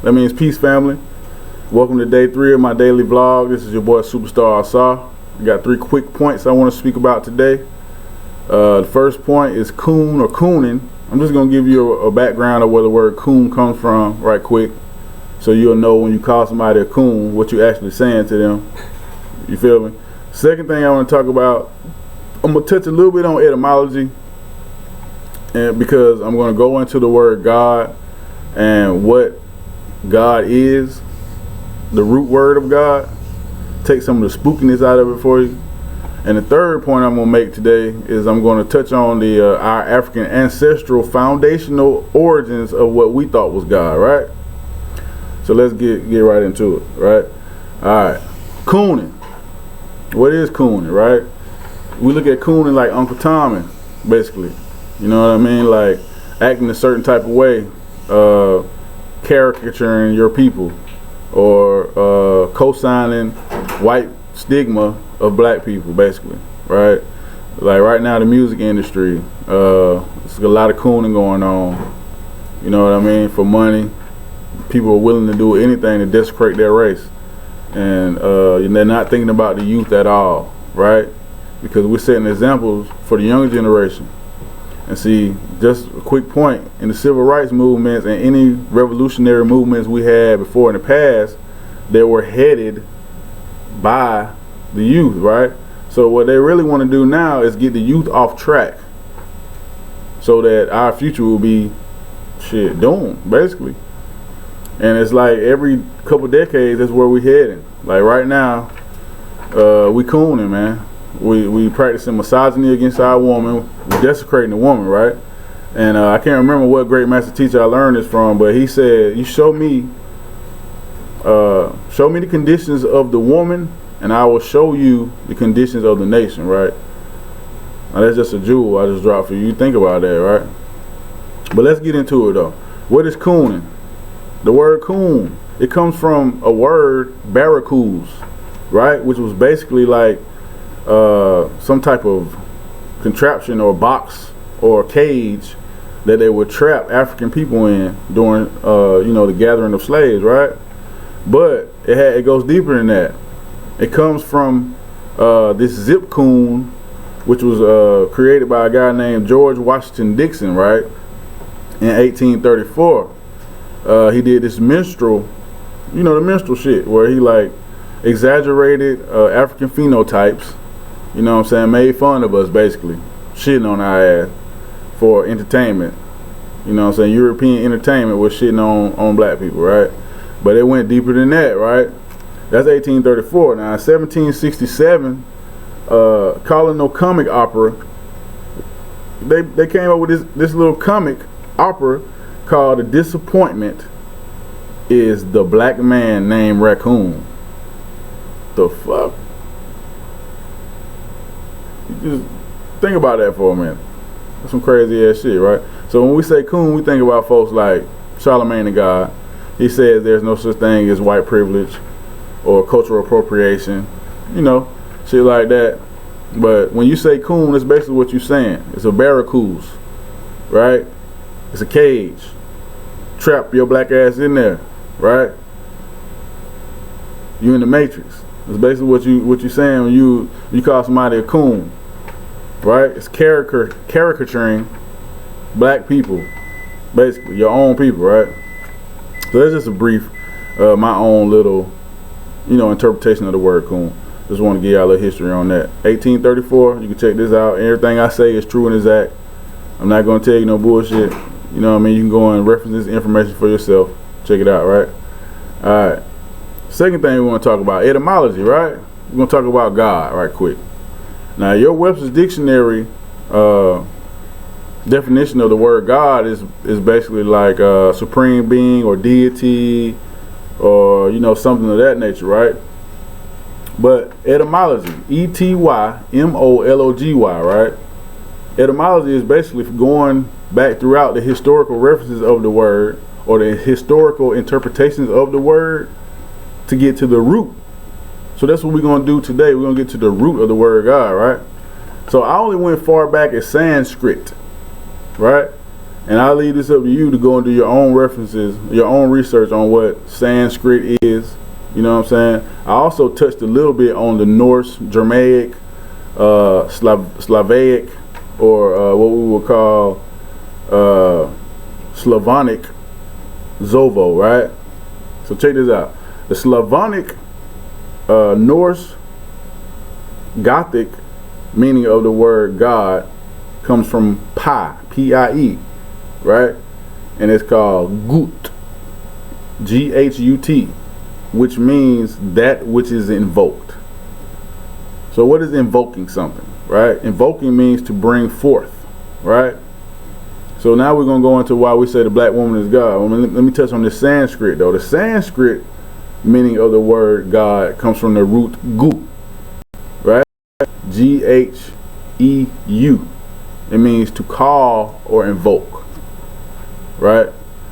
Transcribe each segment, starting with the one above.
That means peace, family. Welcome to day 3 of my daily vlog. This is your boy Superstar Asar. I got 3 quick points I want to speak about today. The first point is coon or cooning. I'm just going to give you a background of where the word coon comes from right quick, so you'll know when you call somebody a coon what you're actually saying to them. You feel me? Second thing I want to talk about, I'm going to touch a little bit on etymology, and because I'm going to go into the word God and what God is, the root word of God, take some of the spookiness out of it for you. And the third point I'm going to make today is I'm going to touch on the our African ancestral foundational origins of what we thought was God, right? So let's get right into it, right? All right, cooning. What is cooning, right? We look at cooning like Uncle Tommy, basically. You know what I mean? Like acting a certain type of way, caricaturing your people, or co-signing white stigma of black people, basically, right? Like right now, the music industry, there's a lot of cooning going on. You know what I mean? For money, people are willing to do anything to desecrate their race, and they're not thinking about the youth at all, right? Because we're setting examples for the younger generation. And see, just a quick point, in the civil rights movements and any revolutionary movements we had before in the past, they were headed by the youth, right? So what they really want to do now is get the youth off track so that our future will be doomed, basically. And it's like every couple decades, that's where we heading. Like right now, we cooning, man. We practicing misogyny against our woman. We're desecrating the woman, right? And I can't remember what great master teacher I learned this from, but he said, "You show me the conditions of the woman, and I will show you the conditions of the nation." Right? Now that's just a jewel I just dropped for you. Think about that, right? But let's get into it though. What is cooning? The word coon, it comes from a word barracoons, right? Which was basically like some type of contraption or box or cage that they would trap African people in during the gathering of slaves, right? But it goes deeper than that. It comes from this zip coon, which was created by a guy named George Washington Dixon, right, in 1834. He did this minstrel, the minstrel shit, where he like exaggerated African phenotypes, you know what I'm saying, made fun of us, basically, shitting on our ass for entertainment. You know what I'm saying, European entertainment was shitting on black people, right? But it went deeper than that, right? That's 1834. Now, in 1767, calling no comic opera, they came up with this little comic opera called "The Disappointment is the Black Man Named Raccoon." The fuck? You just think about that for a minute. That's some crazy ass shit, right? So when we say coon, we think about folks like Charlemagne the God. He says there's no such thing as white privilege or cultural appropriation, shit like that. But when you say coon, that's basically what you're saying. It's a barracoons, right? It's a cage. Trap your black ass in there, right? You in the Matrix. That's basically what you're saying when you call somebody a coon, right? It's caricaturing black people, basically your own people, right? So that's just a brief, my own little, interpretation of the word coon. Just want to give y'all a little history on that. 1834. You can check this out. Everything I say is true and exact. I'm not gonna tell you no bullshit. You know what I mean? You can go and reference this information for yourself. Check it out, right? All right. Second thing we want to talk about, etymology, right? We're going to talk about God right quick. Now, your Webster's Dictionary definition of the word God is basically like supreme being or deity or, something of that nature, right? But etymology, ETYMOLOGY, right? Etymology is basically going back throughout the historical references of the word or the historical interpretations of the word to get to the root. So that's what we're going to do today. We're going to get to the root of the word God, right? So I only went far back as Sanskrit, right? And I'll leave this up to you to go and do your own references, your own research on what Sanskrit is. You know what I'm saying? I also touched a little bit on the Norse, Germanic, Slavaic, or what we would call Slavonic Zovo, right? So check this out. The Slavonic, Norse, Gothic meaning of the word God comes from pi, P-I-E, right? And it's called gut, G-H-U-T, which means that which is invoked. So what is invoking something, right? Invoking means to bring forth, right? So now we're going to go into why we say the black woman is God. Let me touch on the Sanskrit, though. The Sanskrit meaning of the word God comes from the root gu, right? G-H-E-U. It means to call or invoke, right?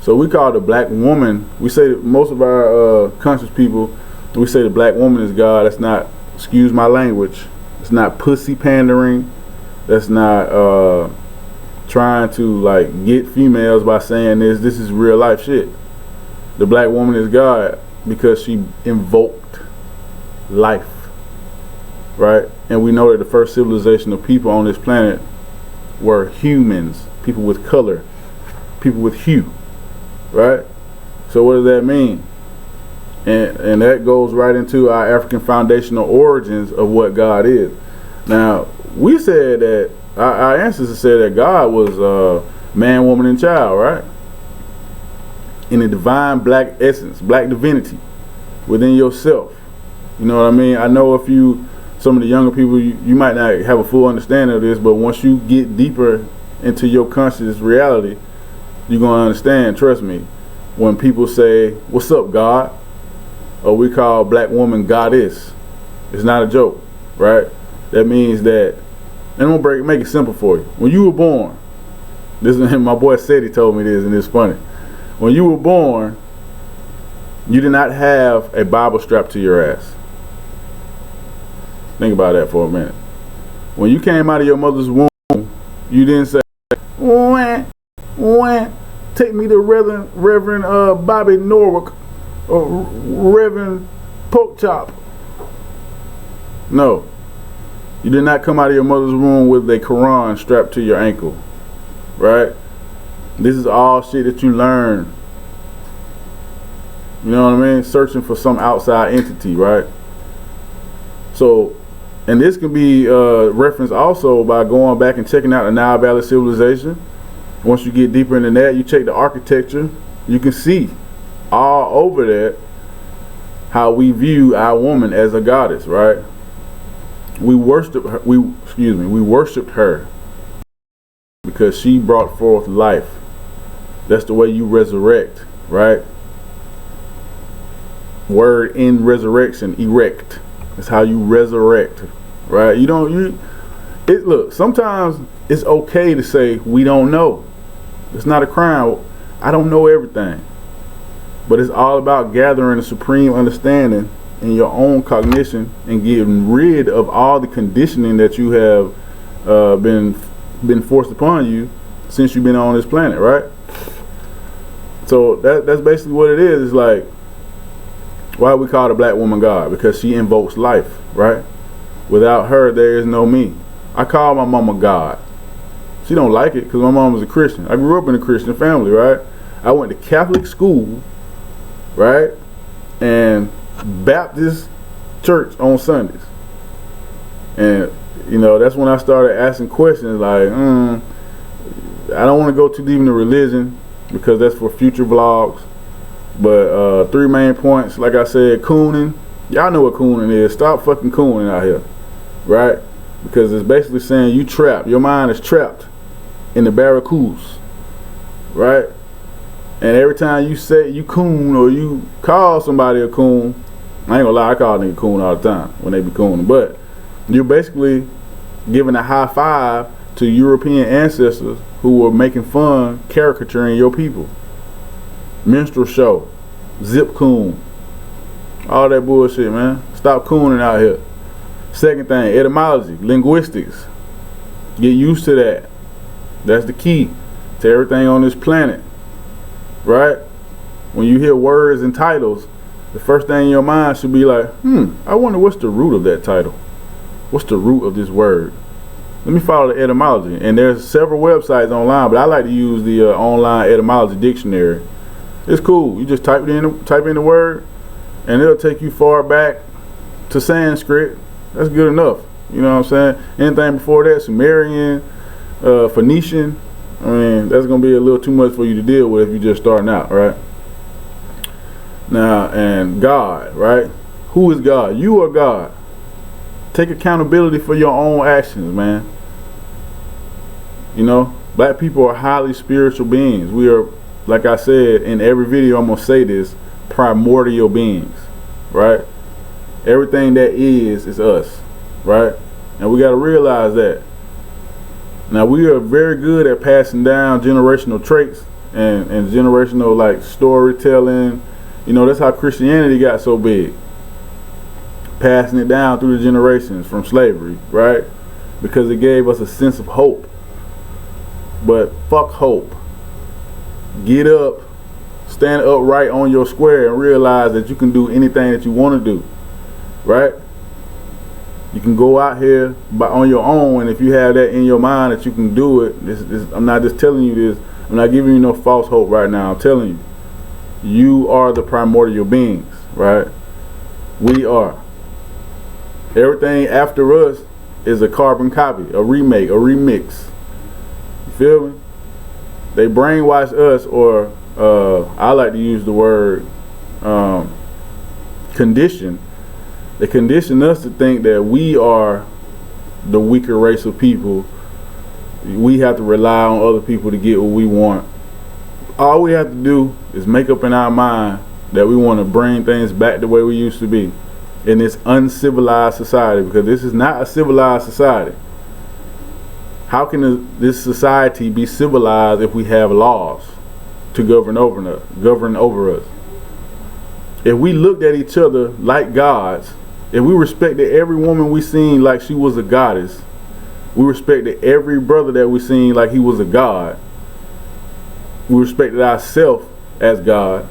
So we call the black woman, we say that most of our conscious people, we say the black woman is God. That's not, excuse my language, it's not pussy pandering. That's not trying to like get females by saying this is real life shit. The black woman is God because she invoked life, right? And we know that the first civilization of people on this planet were humans, people with color, people with hue, right? So what does that mean? And that goes right into our African foundational origins of what God is. Now, we said that our ancestors said that God was man, woman, and child, right? In a divine black essence, black divinity within yourself. You know what I mean? I know if you, some of the younger people, you might not have a full understanding of this, but once you get deeper into your conscious reality, you're going to understand, trust me, when people say, what's up, God? Or we call black woman goddess. It's not a joke, right? That means that, and I'm going to make it simple for you. When you were born, this is my boy said he told me this, and it's funny. When you were born, you did not have a Bible strapped to your ass. Think about that for a minute. When you came out of your mother's womb, you didn't say, wah, wah, take me to Reverend Bobby Norwick or Reverend Pork Chop. No. You did not come out of your mother's womb with a Quran strapped to your ankle, right? This is all shit that you learn. You know what I mean? Searching for some outside entity, right? So, and this can be referenced also by going back and checking out the Nile Valley civilization. Once you get deeper into that, you check the architecture, you can see all over that how we view our woman as a goddess, right? We worship her, we worshiped her because she brought forth life. That's the way you resurrect, right? Word in resurrection, erect. That's how you resurrect, right? Look, sometimes it's okay to say we don't know. It's not a crime. I don't know everything. But it's all about gathering a supreme understanding in your own cognition and getting rid of all the conditioning that you have been forced upon you since you've been on this planet, right? So that's basically what it is. It's like, why we call the black woman God? Because she invokes life, right? Without her, there is no me. I call my mama God. She don't like it because my mom was a Christian. I grew up in a Christian family, right? I went to Catholic school, right? And Baptist church on Sundays. And, you know, that's when I started asking questions like, I don't want to go too deep into religion because that's for future vlogs. But 3 main points, like I said, Cooning. Y'all know what Cooning is. Stop fucking Cooning out here, right? Because it's basically saying you trapped. Your mind is trapped in the barracudas, right? And every time you say you coon or you call somebody a coon, I ain't gonna lie, I call nigga coon all the time when they be cooning. But you're basically giving a high five to European ancestors who were making fun, caricaturing your people. Minstrel show, zip coon, all that bullshit, man. Stop cooning out here. Second thing, etymology, linguistics. Get used to that. That's the key to everything on this planet, right? When you hear words and titles, the first thing in your mind should be like, I wonder what's the root of that title? What's the root of this word? Let me follow the etymology. And there's several websites online, but I like to use the online etymology dictionary. It's cool. You just type in the word, and it'll take you far back to Sanskrit. That's good enough. You know what I'm saying? Anything before that, Sumerian, Phoenician, I mean, that's going to be a little too much for you to deal with if you're just starting out, right? Now, and God, right? Who is God? You are God. Take accountability for your own actions, man. You know, black people are highly spiritual beings. We are, like I said, in every video I'm going to say this, primordial beings, right? Everything that is us, right? And we got to realize that. Now, we are very good at passing down generational traits and generational, like, storytelling. You know, that's how Christianity got so big. Passing it down through the generations from slavery, right? Because it gave us a sense of hope. But fuck hope. Get up, stand upright on your square, and realize that you can do anything that you want to do, right? You can go out here on your own, and if you have that in your mind that you can do it, I'm not just telling you this. I'm not giving you no false hope right now. I'm telling you. You are the primordial beings, right? We are. Everything after us is a carbon copy, a remake, a remix. You feel me? They brainwash us, or I like to use the word condition. They condition us to think that we are the weaker race of people. We have to rely on other people to get what we want. All we have to do is make up in our mind that we want to bring things back the way we used to be in this uncivilized society, because this is not a civilized society. How can this society be civilized if we have laws to govern over us? If we looked at each other like gods, if we respected every woman we seen like she was a goddess, we respected every brother that we seen like he was a god, we respected ourselves as God,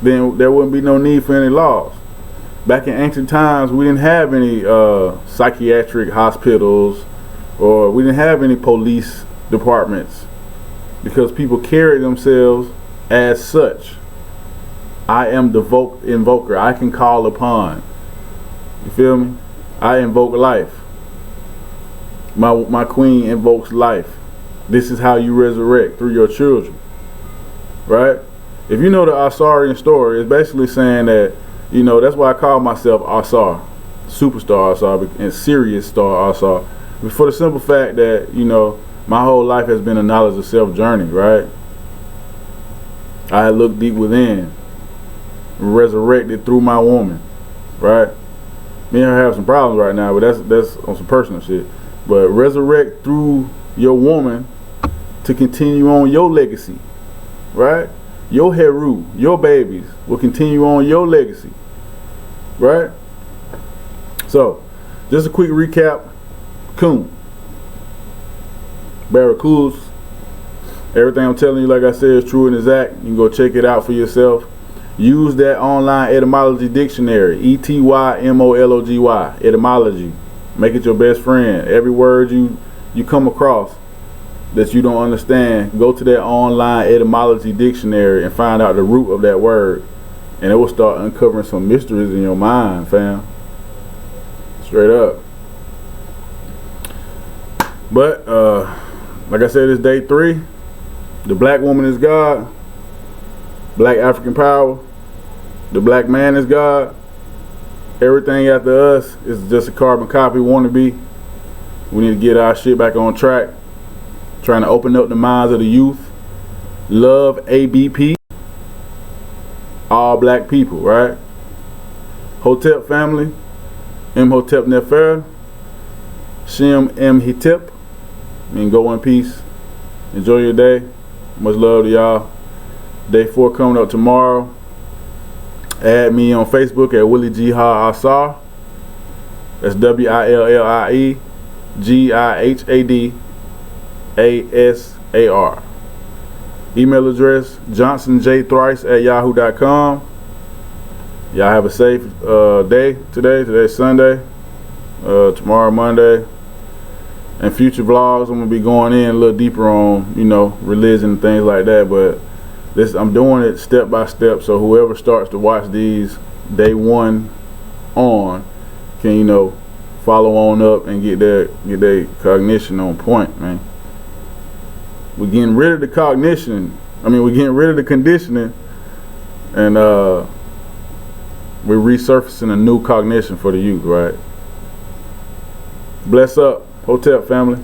then there wouldn't be no need for any laws. Back in ancient times, we didn't have any psychiatric hospitals, or we didn't have any police departments, because people carried themselves as such. I am the invoker. I can call upon. You feel me? I invoke life. My queen invokes life. This is how you resurrect, through your children, right? If you know the Asarian story, it's basically saying that, you know, that's why I call myself Asar, superstar Asar, and serious star Asar, for the simple fact that, you know, my whole life has been a knowledge of self journey, right? I look deep within, resurrected through my woman, right? Me and her have some problems right now, but that's on some personal shit. But resurrect through your woman to continue on your legacy, right? Your Heru, your babies will continue on your legacy, right? So, just a quick recap. Coon, Barracudas, everything I'm telling you, like I said, is true and exact. You can go check it out for yourself. Use that online etymology dictionary, ETYMOLOGY, etymology. Make it your best friend. Every word you come across that you don't understand, go to that online etymology dictionary and find out the root of that word, and it will start uncovering some mysteries in your mind, fam. Straight up. But like I said, it's day 3. The black woman is God. Black African power. The black man is God. Everything after us is just a carbon copy wannabe. We need to get our shit back on track. Trying to open up the minds of the youth. Love ABP. All black people, right? Hotep family. Imhotep Nefer. Shem Mhotep. And go in peace. Enjoy your day. Much love to y'all. Day 4 coming up tomorrow. Add me on Facebook at Willie Jihad Asar. That's WILLIE GIHAD ASAR. AR. Email address johnsonjthrice@yahoo.com. Y'all have a safe day today. Today's Sunday. Tomorrow Monday. And future vlogs, I'm gonna be going in a little deeper on, you know, religion and things like that. But this, I'm doing it step by step, so whoever starts to watch these day one on can, you know, follow on up and get their cognition on point, man. We're getting rid of the cognition. I mean, we're getting rid of the conditioning, and we're resurfacing a new cognition for the youth, right? Bless up, Hotep family.